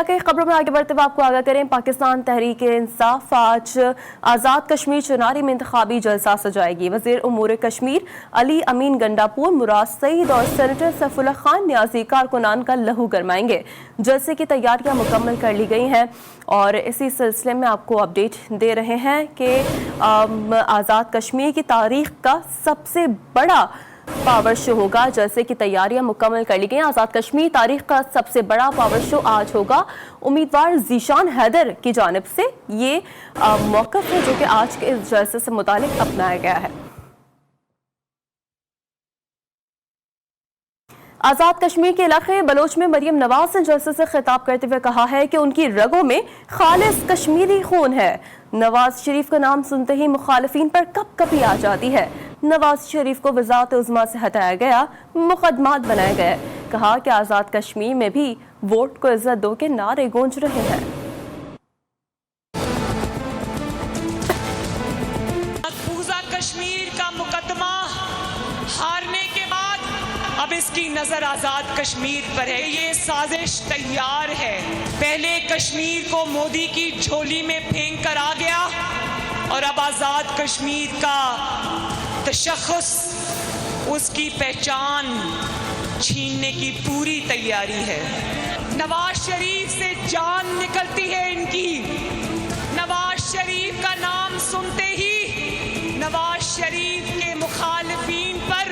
इलाके की खबरों में आगे बढ़ते हुए आपको आगाह करें, पाकिस्तान तहरीक इंसाफ आज आज़ाद कश्मीर चुनारी में इंतखाबी जलसा सजाएगी। वज़ीर उमूर कश्मीर अली अमीन गंडापुर, मुराद सईद और सेनेटर सैफुल्लाह खान न्याजी कारकुनान का लहू गरमाएंगे। जलसे की तैयारियां मुकम्मल कर ली गई हैं और इसी सिलसिले में आपको अपडेट दे रहे हैं कि आज़ाद कश्मीर की तारीख का सबसे बड़ा पावर शो होगा। जैसे कि तैयारियां मुकम्मल कर ली गई। आज़ाद कश्मीर तारीख का सबसे बड़ा पावर शो आज होगा। उम्मीदवार ज़ीशान हैदर की जानिब से ये मौक़िफ़ है जो कि आज के इस जलसे से मुतालिक अपनाया गया है। आज़ाद कश्मीर के इलाके बलोच में मरियम नवाज ने जलसे से खिताब करते हुए कहा है कि उनकी रगों में खालिस कश्मीरी खून है। नवाज शरीफ का नाम सुनते ही मुखालिफिन पर कपकपी आ जाती है। नवाज शरीफ को वज़ारत उज़्मा से हटाया गया, मुकदमात बनाए गए। कहा कि आज़ाद कश्मीर में भी वोट को इज्जत दो के नारे गूंज रहे हैं। कश्मीर का मुकदमा हारने के बाद अब इसकी नजर आजाद कश्मीर पर है। ये साजिश तैयार है। पहले कश्मीर को मोदी की झोली में फेंक कर आ गया और अब आजाद कश्मीर का तशख़्ख़ुस, उसकी पहचान छीनने की पूरी तैयारी है। नवाज शरीफ से जान निकलती है इनकी। नवाज शरीफ का नाम सुनते ही नवाज शरीफ के मुखालिफिन पर,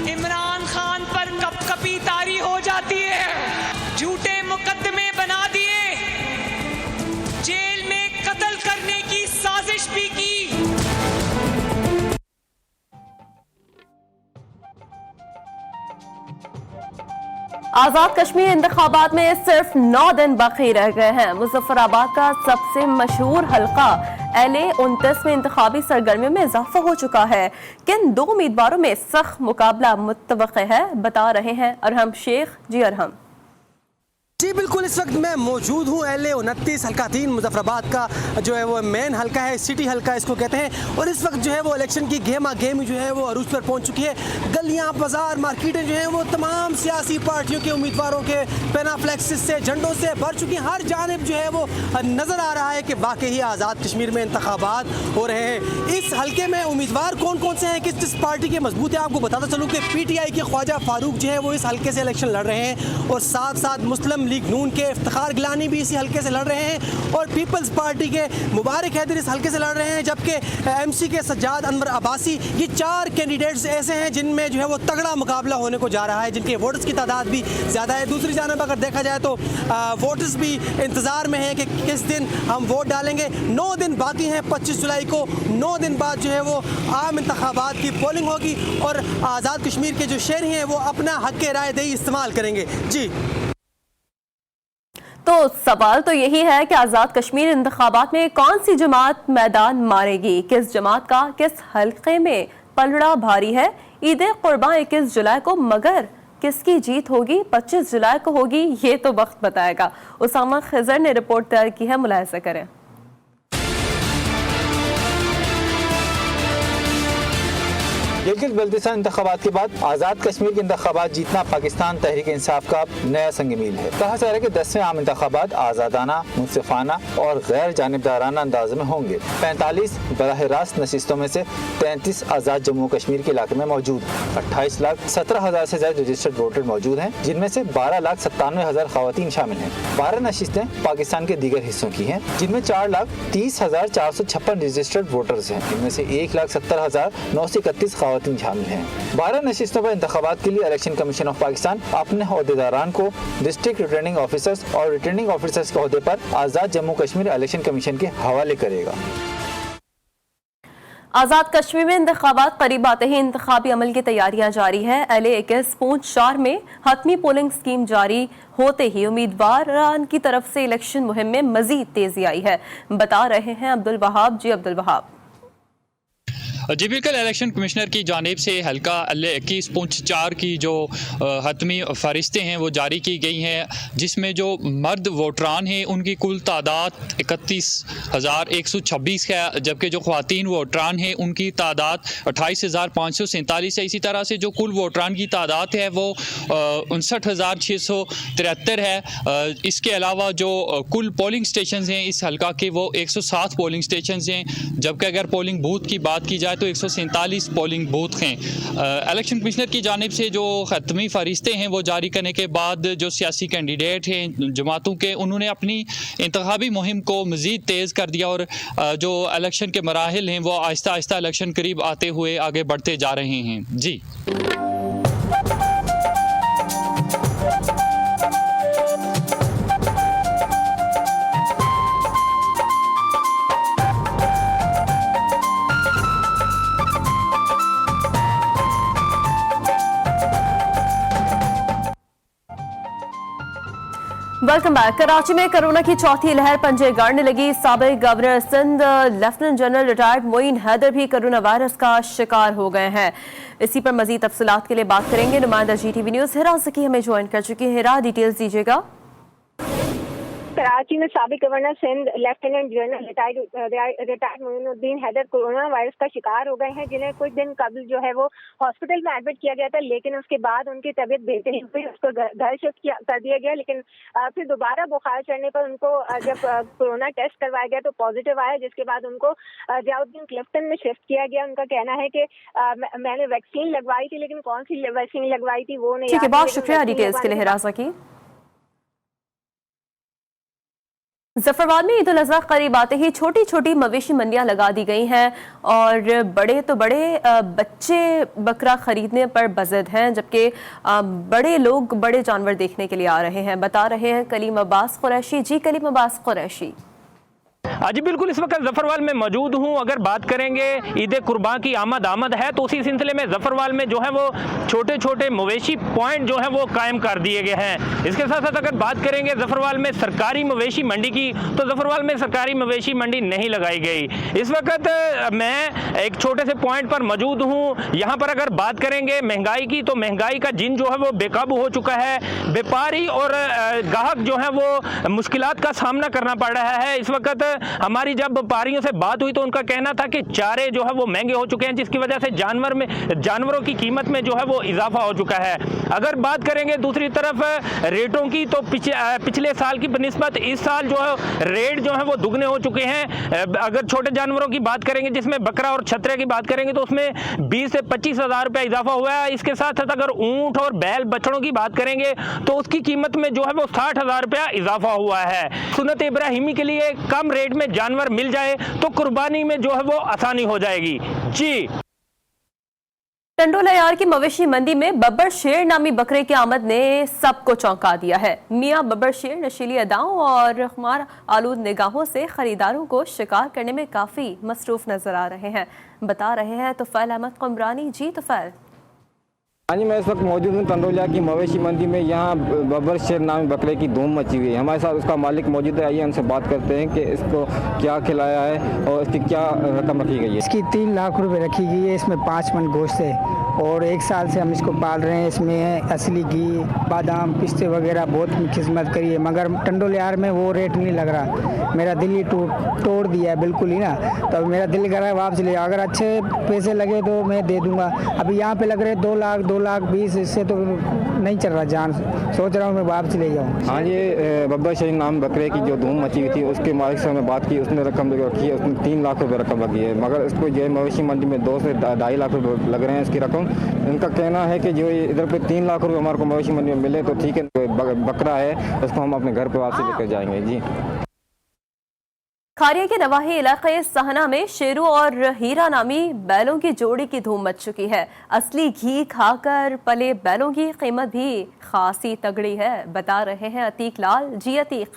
इमरान खान पर कपकपी तारी हो जाती है। झूठे मुकदमे बना दिए, जेल में कत्ल करने की साजिश भी की। आज़ाद कश्मीर इंतखाबात में सिर्फ 9 दिन बाकी रह गए हैं। मुजफ्फराबाद का सबसे मशहूर हल्का LA-29 में इंतखाबी सरगर्मियों में इजाफा हो चुका है। किन 2 उम्मीदवारों में सख्त मुकाबला मुतवक्के है, बता रहे हैं अरहम शेख। जी अरहम। जी बिल्कुल, इस वक्त मैं मौजूद हूँ LA-29 हल्का 3 मुजफ्फराबाद का जो है वो मेन हल्का है, सिटी हल्का इसको कहते हैं। और इस वक्त जो है वो इलेक्शन की गेमा गेम जो है वो अरूज पर पहुँच चुकी है। गलियाँ, बाजार, मार्केटें जो है वो तमाम सियासी पार्टियों के उम्मीदवारों के पेनाफ्लेक्सिस से, झंडों से भर चुकी हैं। हर जानिब जो है वो नज़र आ रहा है कि वाकई ही आज़ाद कश्मीर में इंतखाबात हो रहे हैं। इस हल्के में उम्मीदवार कौन कौन से हैं, किस किस पार्टी के मजबूत है, आपको बताता चलूँ कि PTI के ख्वाजा फारूक जो है वो इस हल्के से इलेक्शन लड़ रहे हैं और साथ साथ मुस्लिम लीग नून के इफ्तिखार गिलानी भी इसी हल्के से लड़ रहे हैं और पीपल्स पार्टी के मुबारक हैदर इस हल्के से लड़ रहे हैं। जबकि MC के सज्जाद अनवर अब्बासी, ये 4 कैंडिडेट्स ऐसे हैं जिनमें जो है वो तगड़ा मुकाबला होने को जा रहा है, जिनके वोटर्स की तादाद भी ज़्यादा है। दूसरी जानब अगर देखा जाए तो वोटर्स भी इंतज़ार में हैं कि किस दिन हम वोट डालेंगे। 9 दिन बाकी हैं, 25 जुलाई को 9 दिन बाद जो है वो आम इंतखाबात की पोलिंग होगी और आज़ाद कश्मीर के जो शहरी हैं वो अपना हक़ राय दही इस्तेमाल करेंगे। जी तो सवाल तो यही है कि आज़ाद कश्मीर इंतखाबात में कौन सी जमात मैदान मारेगी, किस जमात का किस हल्के में पलड़ा भारी है। ईद कुर्बान 21 जुलाई को, मगर किसकी जीत होगी 25 जुलाई को होगी, ये तो वक्त बताएगा। उसामा खिजर ने रिपोर्ट तैयार की है, मुलाहिजा करें। गिलगित बल्तिस्तान इंतखाबात के बाद आज़ाद कश्मीर के इंतखाबात जीतना पाकिस्तान तहरीक इंसाफ का नया संग मील है। कहा जा रहा है कि 10वें आम इंतखाबात आज़ादाना, मुनसिफाना और गैर जानिबदाराना अंदाज में होंगे। 45 बराह रास्त नशिस्तों में से 33 आज़ाद जम्मू कश्मीर के इलाके में मौजूद। 28,17,000 से ज्यादा रजिस्टर्ड वोटर मौजूद हैं, जिनमें से 12,97,000 खवातीन शामिल हैं। 12 नशिस्तें पाकिस्तान के दीगर हिस्सों की हैं, जिनमें 4,30,456 रजिस्टर्ड वोटर्स हैं, जिनमें से 1,70,931 खवातीन शामिल हैं। 12 नशिस्तों पर इंतखाबात के लिए इलेक्शन कमीशन ऑफ पाकिस्तान अपने अहदेदारान को डिस्ट्रिक्ट रिटर्निंग ऑफिसर्स और रिटर्निंग ऑफिसर्स के अहदे पर आज़ाद जम्मू कश्मीर इलेक्शन कमीशन के हवाले करेगा। आज़ाद कश्मीर में इंतखाबात करीब आते ही इंतखाबी अमल की तैयारियां जारी है। LA-21 पूंछ 4 में हतमी पोलिंग स्कीम जारी होते ही उम्मीदवारान की तरफ से इलेक्शन मुहिम में मजीद तेजी आई है, बता रहे हैं अब्दुल वहाब। जी अब्दुल वहाब। जी बिल्कुल, इलेक्शन कमिश्नर की जानिब से हल्का 21 पुंछ 4 की जो हतमी फहरिस्तें हैं वो जारी की गई हैं, जिसमें जो मर्द वोटरान हैं उनकी कुल तादाद 31,126 है, जबकि जो ख्वातीन वोटरान हैं उनकी तादाद 28,547 है। इसी तरह से जो कुल वोटरान की तादाद है वो 59,673 है। इसके अलावा जो कुल पोलिंग स्टेशन हैं इस हल्का के वो 107 पोलिंग स्टेशन हैं, जबकि अगर पोलिंग बूथ की बात की जाए तो 147 पोलिंग बूथ हैं। इलेक्शन कमिश्नर की जानिब से जो खतमी फरिश्ते हैं वो जारी करने के बाद जो सियासी कैंडिडेट हैं जमातों के, उन्होंने अपनी इंतखाबी मुहिम को मज़ीद तेज़ कर दिया और जो इलेक्शन के मराहिल हैं वो आहिस्ता आहिस्ता इलेक्शन करीब आते हुए आगे बढ़ते जा रहे हैं। जी वेलकम बैक। कराची में कोरोना की चौथी लहर पंजे गाड़ने लगी। साबिक governor Sindh lieutenant general retired Moin Haider भी कोरोना वायरस का शिकार हो गए हैं। इसी पर मजीद तफसीलात के लिए बात करेंगे। नुमाइंदा GTV न्यूज़ हिरा ज़की हमें ज्वाइन कर चुकी है। हिरा, डिटेल्स दीजिएगा। कराची में साबिक governor Sindh lieutenant general retired Moinuddin Haider corona virus का शिकार हो गए हैं, जिन्हें कुछ दिन कबल जो है वो हॉस्पिटल में एडमिट किया गया था, लेकिन उसके बाद उनकी तबीयत बेहतर हुई, उसको घर शिफ्ट कर दिया गया। लेकिन फिर दोबारा बुखार चढ़ने पर उनको जब कोरोना टेस्ट करवाया गया तो पॉजिटिव आया, जिसके बाद उनको जियाउद्दीन क्लिफ्टन में शिफ्ट किया गया। उनका कहना है कि मैंने वैक्सीन लगवाई थी, लेकिन कौन सी वैक्सीन लगवाई थी वो नहीं। ठीक है, बहुत शुक्रिया डिटेल्स के लिए हिरा ज़की। जफरवाद में ईद उल अज़हा करीब आते ही छोटी छोटी मवेशी मंडियां लगा दी गई हैं और बड़े तो बड़े बच्चे बकरा खरीदने पर बज़द हैं, जबकि बड़े लोग बड़े जानवर देखने के लिए आ रहे हैं। बता रहे हैं कलीम अब्बास कुरैशी। जी कलीम अब्बास कुरैशी। जी बिल्कुल, इस वक्त जफरवाल में मौजूद हूँ। अगर बात करेंगे ईद कुर्बान की आमद है तो उसी सिलसिले में जफरवाल में जो है वो छोटे छोटे मवेशी पॉइंट जो है वो कायम कर दिए गए हैं। इसके साथ साथ अगर बात करेंगे जफरवाल में सरकारी मवेशी मंडी की, तो जफरवाल में सरकारी मवेशी मंडी नहीं लगाई गई। इस वक्त मैं एक छोटे से पॉइंट पर मौजूद हूँ। यहाँ पर अगर बात करेंगे महंगाई की, तो महंगाई का जिन जो है वो बेकाबू हो चुका है। व्यापारी और ग्राहक जो है वो मुश्किलात का सामना करना पड़ रहा है। इस वक्त हमारी जब व्यापारियों से बात हुई तो उनका कहना था कि चारे जो है वो महंगे हो चुके हैं, जिसकी वजह से जानवरों की कीमत में जो है वो इजाफा हो चुका है। अगर बात करेंगे दूसरी तरफ रेटों की, तो पिछले साल की बनिस्बत इस साल जो है रेट जो है वो दुगने हो चुके हैं। अगर छोटे जानवरों की बात करेंगे, जिसमें बकरा और छतरे की बात करेंगे, तो उसमें 20 से 25 हज़ार रुपया इजाफा हुआ है। इसके साथ साथ अगर ऊंट और बैल बछड़ों की बात करेंगे तो उसकी कीमत में जो है वो 60 हज़ार रुपया इजाफा हुआ है। सुन्नत इब्राहिमी के लिए कम रेट में जानवर मिल जाए तो कुर्बानी में जो है वो आसानी हो जाएगी। जी टंडोला यार की मवेशी मंडी में बब्बर शेर नामी बकरे की आमद ने सबको चौंका दिया है। मियां बब्बर शेर नशीली अदाओं और खुमार आलूद निगाहों से खरीदारों को शिकार करने में काफी मसरूफ नजर आ रहे हैं। बता रहे हैं तुफैल अहमद कुमरानी। जी तुफैल। हाँ जी, मैं इस वक्त मौजूद हूँ टंडोलिया की मवेशी मंडी में। यहाँ बब्बर शेर नामी बकरे की धूम मची हुई है। हमारे साथ उसका मालिक मौजूद है। आइए उनसे बात करते हैं कि इसको क्या खिलाया है और इसकी क्या रकम रखी गई है। इसकी 3 लाख रुपए रखी गई है। इसमें 5 मन गोश्त है और 1 साल से हम इसको पाल रहे हैं। इसमें असली घी, बादाम, पिस्ते वगैरह बहुत खिदमत करी है, मगर टंडोलियार में वो रेट नहीं लग रहा। मेरा दिल ही तोड़ दिया है बिल्कुल ही ना। तो मेरा दिल कर रहा है वापस ले। अगर अच्छे पैसे लगे तो मैं दे दूंगा। अभी यहाँ पे लग रहे 2 लाख 2,20,000, इससे तो नहीं चल रहा। जान सोच रहा हूँ मैं वापस ले जाऊँ। हाँ, ये बब्बर शेर नाम बकरे की जो धूम मची हुई थी, उसके मालिक से मैं बात की। उसने रकम रखी है, उसने 3 लाख रुपये रकम रखी है, मगर इसको जो मवेशी मंडी में 2 से 2.5 लाख रुपये लग रहे हैं इसकी रकम। इनका कहना है कि जो इधर पे 3 लाख रुपये हमारे को मवेशी मंडी में मिले तो ठीक है, बकरा है उसको हम अपने घर पे वापस लेकर जाएंगे। जी खारिया के नवाही इलाके सहना में शेरों और हीरा नामी बैलों की जोड़ी की धूम मच चुकी है। असली घी खाकर पले बैलों की कीमत भी खासी तगड़ी है। बता रहे हैं अतीक लाल। जी अतीक।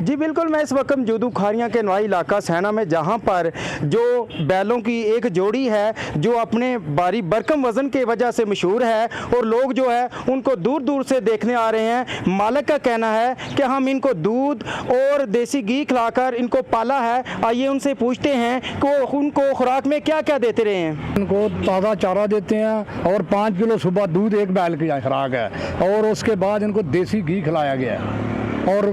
जी बिल्कुल, मैं इस वक्त मौजूद हूँ खारियाँ के नवाई इलाका सैना में, जहाँ पर जो बैलों की एक जोड़ी है जो अपने भारी बरकम वज़न की वजह से मशहूर है और लोग जो है उनको दूर दूर से देखने आ रहे हैं। मालिक का कहना है कि हम इनको दूध और देसी घी खिलाकर इनको पाला है। आइए उनसे पूछते हैं कि उनको खुराक में क्या क्या देते रहे हैं। उनको ताज़ा चारा देते हैं और 5 किलो सुबह दूध एक बैल की खुराक है, और उसके बाद इनको देसी घी खिलाया गया है और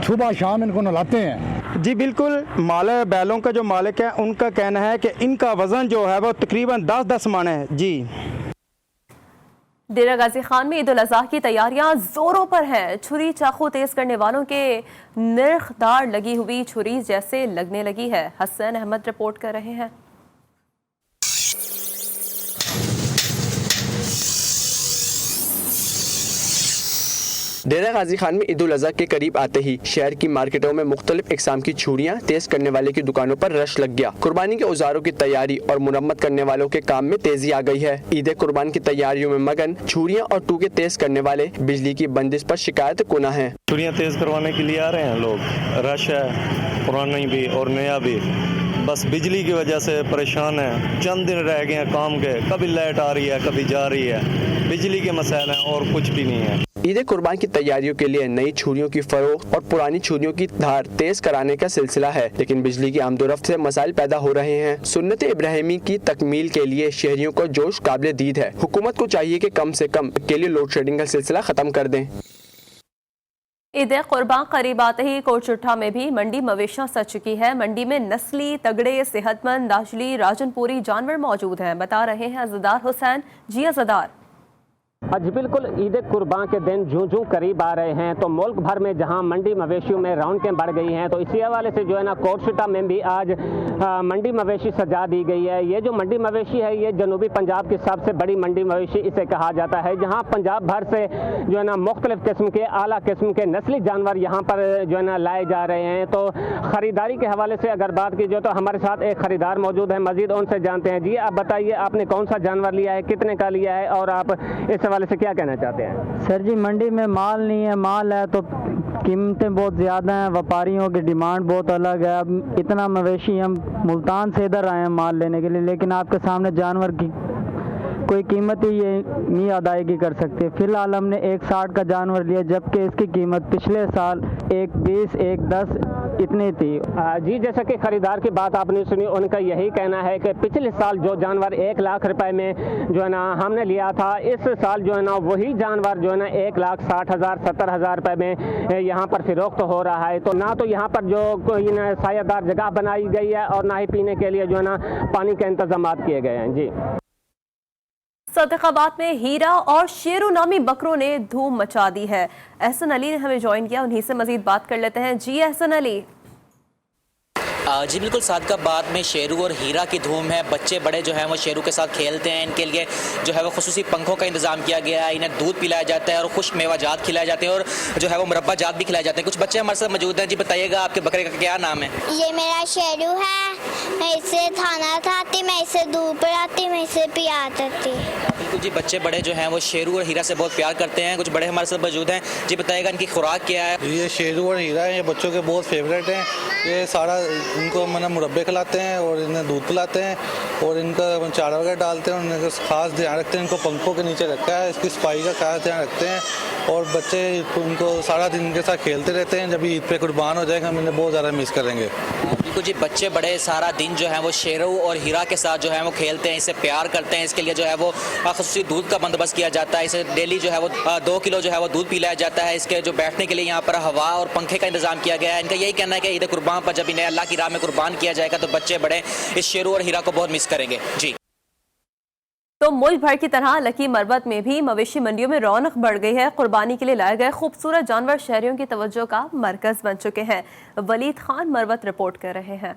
सुबह शाम इनको नहलाते हैं। जी बिल्कुल, बैलों का जो मालिक है उनका कहना है कि इनका वज़न जो है वो तकरीबन 10-10 मन है। जी, डेरा गाजी खान में ईद उल अज़हा की तैयारियां जोरों पर हैं। छुरी चाकू तेज करने वालों के निर्खदार लगी हुई छुरी जैसे लगने लगी है। हसन अहमद रिपोर्ट कर रहे हैं। डेरा गाजी खान में ईद उल अज़हा के करीब आते ही शहर की मार्केटों में मुख्तलिफ इकसाम की छुरियां तेज करने वाले की दुकानों पर रश लग गया। कुर्बानी के औजारों की तैयारी और मुरम्मत करने वालों के काम में तेजी आ गई है। ईद कुर्बान की तैयारियों में मगन छुरियां और टूके तेज करने वाले बिजली की बंदिश पर शिकायत कुना है। छुरियां तेज करवाने के लिए आ रहे हैं लोग, रश है पुरानी भी और नया भी, बस बिजली की वजह से परेशान है। चंद दिन रह गए हैं काम के, कभी लाइट आ रही है कभी जा रही है, बिजली के मसाइल हैं और कुछ भी नहीं है। ईद कुर्बान की तैयारियों के लिए नई छुरियों की फरोख्त और पुरानी छुरियों की धार तेज कराने का सिलसिला है, लेकिन बिजली की आमदोरफ्त से मसाइल पैदा हो रहे हैं। सुन्नत इब्राहिमी की तकमील के लिए शहरियों को जोश काबिल दीद है। हुकूमत को चाहिए कि कम से कम के लिए लोड शेडिंग का सिलसिला खत्म कर दें। ईद कुर्बान करीब आते ही कोटचुट्ठा में भी मंडी मवेशियां सज चुकी है। मंडी में नस्ली तगड़े सेहतमंद दाजली राजनपुरी जानवर मौजूद हैं, बता रहे हैं अज़दार हुसैन। जी अज़दार। जी बिल्कुल, ईद कुर्बान के दिन जूं करीब आ रहे हैं तो मुल्क भर में जहां मंडी मवेशियों में रौनकें बढ़ गई हैं, तो इसी हवाले से जो है ना कोटशुटा में भी आज मंडी मवेशी सजा दी गई है। ये जो मंडी मवेशी है ये जनूबी पंजाब की सबसे बड़ी मंडी मवेशी इसे कहा जाता है, जहां पंजाब भर से जो है ना मुख्तलिफ किस्म के आला किस्म के नस्ली जानवर यहाँ पर जो है ना लाए जा रहे हैं। तो ख़रीदारी के हवाले से अगर बात की जाए तो हमारे साथ एक ख़रीदार मौजूद है, मजीद उनसे जानते हैं। जी आप बताइए, आपने कौन सा जानवर लिया है, कितने का लिया है और आप इस हवाले से क्या कहना चाहते हैं? सर जी, मंडी में माल नहीं है, माल है तो कीमतें बहुत ज़्यादा हैं, व्यापारियों की डिमांड बहुत अलग है। अब इतना मवेशी हम मुल्तान से इधर आए हैं माल लेने के लिए, लेकिन आपके सामने जानवर की कोई कीमत ही ये नहीं अदायगी कर सकते। फिलहाल हमने 160 का जानवर लिया, जबकि इसकी कीमत पिछले साल 120 110 इतनी थी। जी, जैसा कि खरीदार की बात आपने सुनी, उनका यही कहना है कि पिछले साल जो जानवर 1 लाख रुपए में जो है ना हमने लिया था, इस साल जो है ना वही जानवर जो है ना 1,60,000 70,000 रुपए में यहाँ पर फिरोख्त हो रहा है। तो ना तो यहाँ पर जो कोई सायादार जगह बनाई गई है और ना ही पीने के लिए जो है ना पानी के इंतजाम किए गए हैं। जी, सदकाबाद में हीरा और शेरू नामी बकरों ने धूम मचा दी है। एहसन अली ने हमें ज्वाइन किया, उन्हीं से मजीद बात कर लेते हैं। जी एहसन अली। जी बिल्कुल, सादकाबाद में शेरू और हीरा की धूम है। बच्चे बड़े जो हैं वो शेरू के साथ खेलते हैं। इनके लिए जो है वो खुसूसी पंखों का इंतजाम किया गया है। इन्हें दूध पिलाया जाता है और खुश्क मेवाजात खिलाए जाते हैं और जो है वो मुरब्बा जात भी खिलाए जाते हैं। कुछ बच्चे हमारे साथ मौजूद हैं। जी बताइएगा, आपके बकरे का क्या नाम है? ये मेरा शेरू है, मैं इससे खाना खाती, मैं इससे दूध पिलाती, मैं इससे पियाती। बिल्कुल जी, बच्चे बड़े जो हैं वो शेरू और हीरा से बहुत प्यार करते हैं। कुछ बड़े हमारे साथ मौजूद हैं। जी बताइएगा, इनकी खुराक क्या है? ये शेरू और हीरा है, ये बच्चों के बहुत फेवरेट हैं। ये सारा इनको मैंने मुरब्बे खिलाते हैं और इन्हें दूध पिलाते हैं और इनका चारा वगैरह डालते हैं। उनका खास ध्यान रखते हैं, इनको पंखों के नीचे रखा है, इसकी सफाई का खास ध्यान रखते हैं और बच्चे उनको सारा दिन इनके साथ खेलते रहते हैं। जब ईद पे कुर्बान हो जाएगा हम इन्हें बहुत ज़्यादा मिस करेंगे। बिल्कुल जी, बच्चे बड़े सारा दिन जो है वो शेरू और हीरा के साथ जो है वो खेलते हैं, इसे प्यार करते हैं। इसके लिए जो है वो खुसूसी दूध का बंदोबस्त किया जाता है। इसे डेली जो है वो 2 किलो जो है वो दूध पिलाया जाता है। इसके जो बैठने के लिए यहाँ पर हवा और पंखे का इंतजाम किया गया है। इनका यही कहना है कि ईद कुर्बान पर जब इन्हें अल्लाह की राह में कुर्बान किया जाएगा तो बच्चे बड़े इस शेरू और हीरा को बहुत मिस करेंगे। जी, तो मुल्क भर की तरह लकी मरबत में भी मवेशी मंडियों में रौनक बढ़ गई है। कुर्बानी के लिए लाए गए खूबसूरत जानवर शहरियों की तवज्जो का मरकज बन चुके हैं। वलीद खान मरबत रिपोर्ट कर रहे हैं।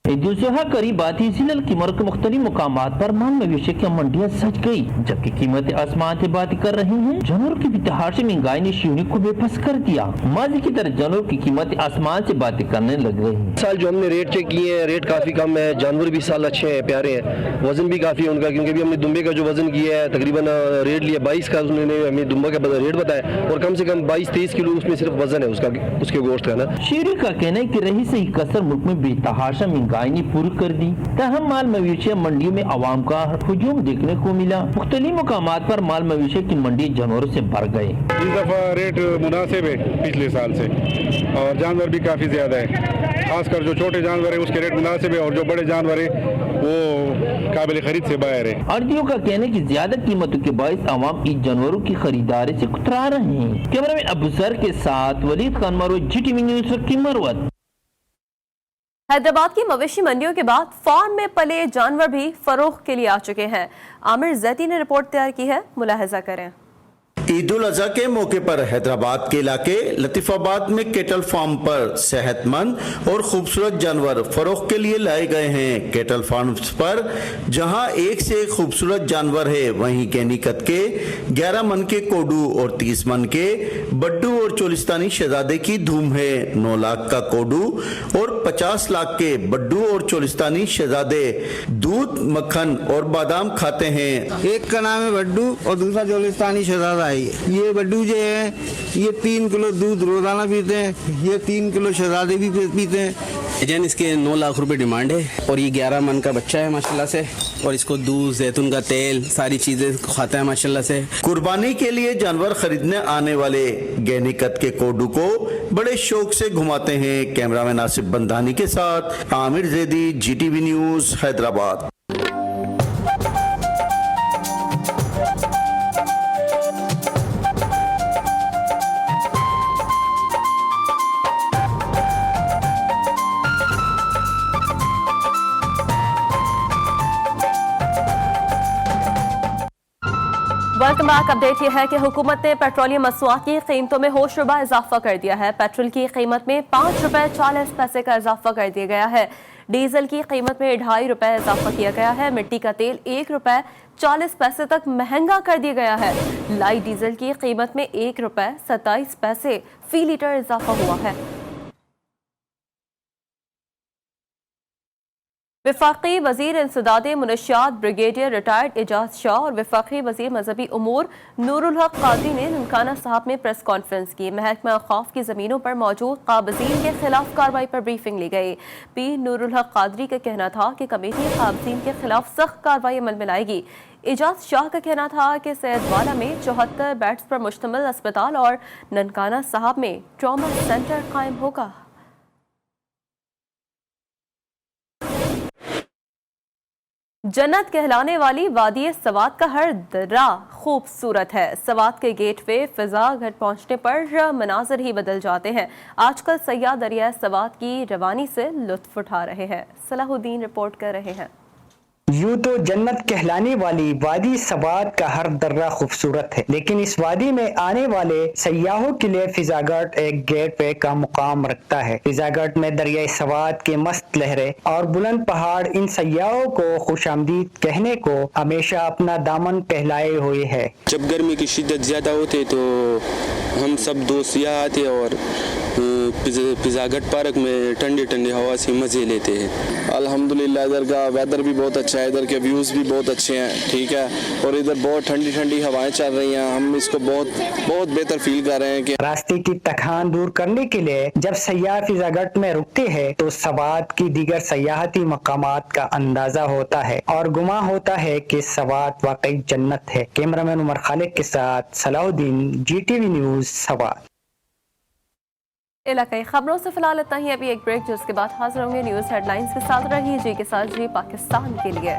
ईद-उल-जुहा करीब आती जिले की मुल्क के मुख्तलिफ मुकामात पर माल मवेशी की मंडियाँ सज गई, जबकि कीमतें आसमान से बात कर रही हैं। जानवरों की बितहार से महंगाई ने यूनिक को बेबस कर दिया। माजी की तरह जानवरों की कीमतें आसमान से बातें करने लग रही हैं। साल जो हमने रेट चेक किए हैं, रेट काफी कम है, जानवर भी साल अच्छे हैं, प्यारे हैं, वजन भी काफी है उनका, क्योंकि अभी हमने दुम्बे का जो वजन किया है तकरीबन रेट लिया 22 का, उन्होंने हमें दुम्बा का रेट बताया और कम से कम 22-23 किलो उसमें सिर्फ वजन है उसका, उसके गोश्त का ना। शेरी का कहना है कि रही सही कसर मुल्क में बेतहाशा महंगाई ने पूरी कर दी। तहम माल मवेशी मंडियों में आवाम का हुजूम देखने को मिला। मुख्तलिफ मुकामात पर माल मवेशी की मंडी जानवरों से भर गए। इस दफा रेट मुनासिब है पिछले साल से और जानवर भी काफी ज्यादा है, खासकर जो छोटे जानवर है उसके रेट मुनासिब है और जो बड़े जानवर है वो काबिल खरीद से बाहर है। अर्जियों का कहना है कि ज्यादा कीमतों के बायस आवाम इन जानवरों की खरीदारी से कुतरा रहे हैं। कैमरा में अबू सर के साथ वलीद खान मरवत, GTV न्यूज़ की मरवत। हैदराबाद की मवेशी मंडियों के बाद फार्म में पले जानवर भी फरोख्त के लिए आ चुके हैं। आमिर जैदी ने रिपोर्ट तैयार की है, मुलाहिजा करें। ईद उल अजहा के मौके पर हैदराबाद के इलाके लतीफाबाद में केटल फार्म पर सेहतमंद और खूबसूरत जानवर फरोख्त के लिए लाए गए हैं। केटल फार्म्स पर जहां एक से एक खूबसूरत जानवर है, वहीं गैनी कद के 11 मन के कोडू और 30 मन के बड्डू और चोलिस्तानी शहजादे की धूम है। 9 लाख का कोडू और 50 लाख के बड्डू और चोलिस्तानी शहजादे दूध, मक्खन और बादाम खाते हैं। एक का नाम है बड्डू और दूसरा चोलिस्तानी शहजादा है। ये बड्डू जो है ये 3 किलो दूध रोजाना पीते हैं, ये 3 किलो शहजादे भी पीते हैं। एजेंट इसके 9 लाख रुपए डिमांड है और ये 11 मन का बच्चा है माशाल्लाह से, और इसको दूध, जैतून का तेल, सारी चीजें खाता है माशाल्लाह से। कुर्बानी के लिए जानवर खरीदने आने वाले गहने कद के कोडू को बड़े शौक से घुमाते हैं। कैमरामैन आसिफ बंदानी के साथ Aamir Zaidi, GTV news Hyderabad. Welcome back. Update यह है कि हुकूमत ने पेट्रोलियम मसनूआत की कीमतों में होशरुबा इजाफा कर दिया है। पेट्रोल की कीमत में 5 रुपए 40 पैसे का इजाफा कर दिया गया है। डीजल की कीमत में 2.5 रुपए इजाफा किया गया है। मिट्टी का तेल 1 रुपए 40 पैसे तक महंगा कर दिया गया है। लाइट डीजल की कीमत में 1 रुपए 27 पैसे फी लीटर इजाफा हुआ है। वफाकी वजीर इंसदाद मुनशियात ब्रिगेडियर रिटायर्ड एजाज शाह और वफाकी वजीर मजहबी उमूर नूरुल हक कादरी ने ननकाना साहब में प्रेस कॉन्फ्रेंस की। महकमा औक़ाफ़ की ज़मीनों पर मौजूद काबज़ीन के खिलाफ कार्रवाई पर ब्रीफिंग ली गई। पीर नूरुल हक कादरी का कहना था कि कमेटी काबज़ीन के खिलाफ सख्त कार्रवाई अमल में लाएगी। एजाज शाह का कहना था कि सैयदवाला में 74 बेड्स पर मुश्तमिल अस्पताल और ननकाना साहब में ट्रॉमा सेंटर कायम होगा। जन्नत कहलाने वाली वादी सवात का हर दर्रा खूबसूरत है। सवात के गेटवे फिजा घर पहुंचने पर मनाजर ही बदल जाते हैं। आजकल सयाह दरिया सवात की रवानी से लुत्फ उठा रहे हैं। सलाहुद्दीन रिपोर्ट कर रहे हैं। यूं तो जन्नत कहलाने वाली वादी सवात का हर दर्रा खूबसूरत है, लेकिन इस वादी में आने वाले सयाहों के लिए फिजागढ़ एक गेटवे का मुकाम रखता है। फिजागढ़ में दरिया सवात के मस्त लहरें और बुलंद पहाड़ इन सयाहों को खुशामदीद कहने को हमेशा अपना दामन फैलाए हुए है। जब गर्मी की शिद्दत ज्यादा होती तो हम सब दोस्त यहाँ आते और फिजागढ़ पार्क में ठंडी ठंडी हवा से मजे लेते हैं। अल्हम्दुलिल्लाह इधर का वेदर भी बहुत अच्छा है, इधर के व्यूज भी बहुत अच्छे हैं, ठीक है, और इधर बहुत ठंडी ठंडी हवाएं चल रही हैं। हम इसको बहुत बेहतर फील कर रहे हैं कि रास्ते की थकान दूर करने के लिए जब सयाह फिजागढ़ में रुकते हैं तो सवात की दीगर सयाहती मकामात का अंदाजा होता है और गुमा होता है कि सवात वाकई जन्नत है। कैमरामैन उमर खालिक के साथ सलाहुद्दीन, GTV न्यूज़ सवात। इलाकाई खबरों से फिलहाल इतना ही। अभी एक ब्रेक, जिसके बाद हाजिर होंगे न्यूज़ हेडलाइंस के साथ। रहिए जी के साथ, जी पाकिस्तान के लिए।